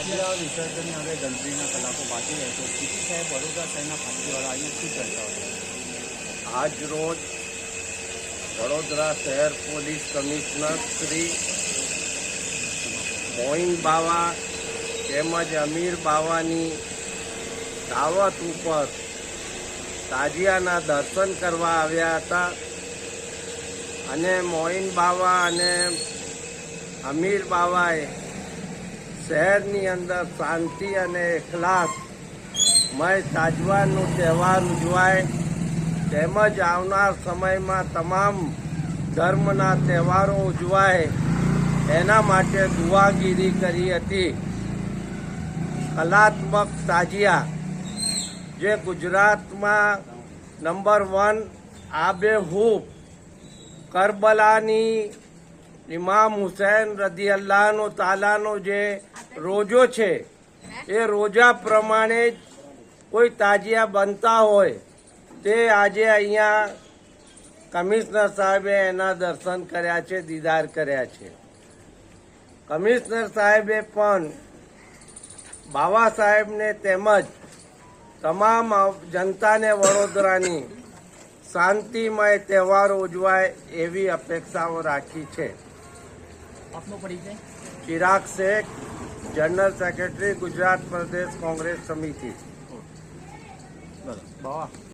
તાજિયા વિસર્જનની હવે ગણતરીના કલાકો બાકી રહે તો સીપી સાહેબ વડોદરા શહેરના ફાંસીવાળા આવીને શું ચર્ચાઓ થઈ? આજ રોજ વડોદરા શહેર પોલીસ કમિશનર શ્રી મોઈન બાવા તેમજ અમીર બાવાની દાવત ઉપર તાજિયાના દર્શન કરવા આવ્યા હતા અને મોઈન બાવા અને અમીર બાવાએ શહેરની અંદર શાંતિ અને એખલાસમય તાજવાનો તહેવાર ઉજવાય તેમજ આવનાર સમયમાં તમામ ધર્મના તહેવારો ઉજવાય એના માટે દુઆગીરી કરી હતી. કલાત્મક તાજિયા જે ગુજરાતમાં નંબર 1 આબેહૂબ કરબલાની ઇમામ હુસૈન રદિયલ્લાહુ તાલાનો જે રોજો છે એ રોજા પ્રમાણે જ કોઈ તાજિયા બનતા હોય તે આજે અહીંયા કમિશનર સાહેબે એના દર્શન કર્યા છે, દીદાર કર્યા છે. કમિશનર સાહેબે પણ બાવા સાહેબને તેમજ તમામ જનતાને વડોદરાની શાંતિમય તહેવારો ઉજવાય એવી અપેક્ષાઓ રાખી છે. આપનો પરિચય? ચિરાગ શેખ, જનરલ સેક્રેટરી, ગુજરાત પ્રદેશ કોંગ્રેસ સમિતિ. બાવા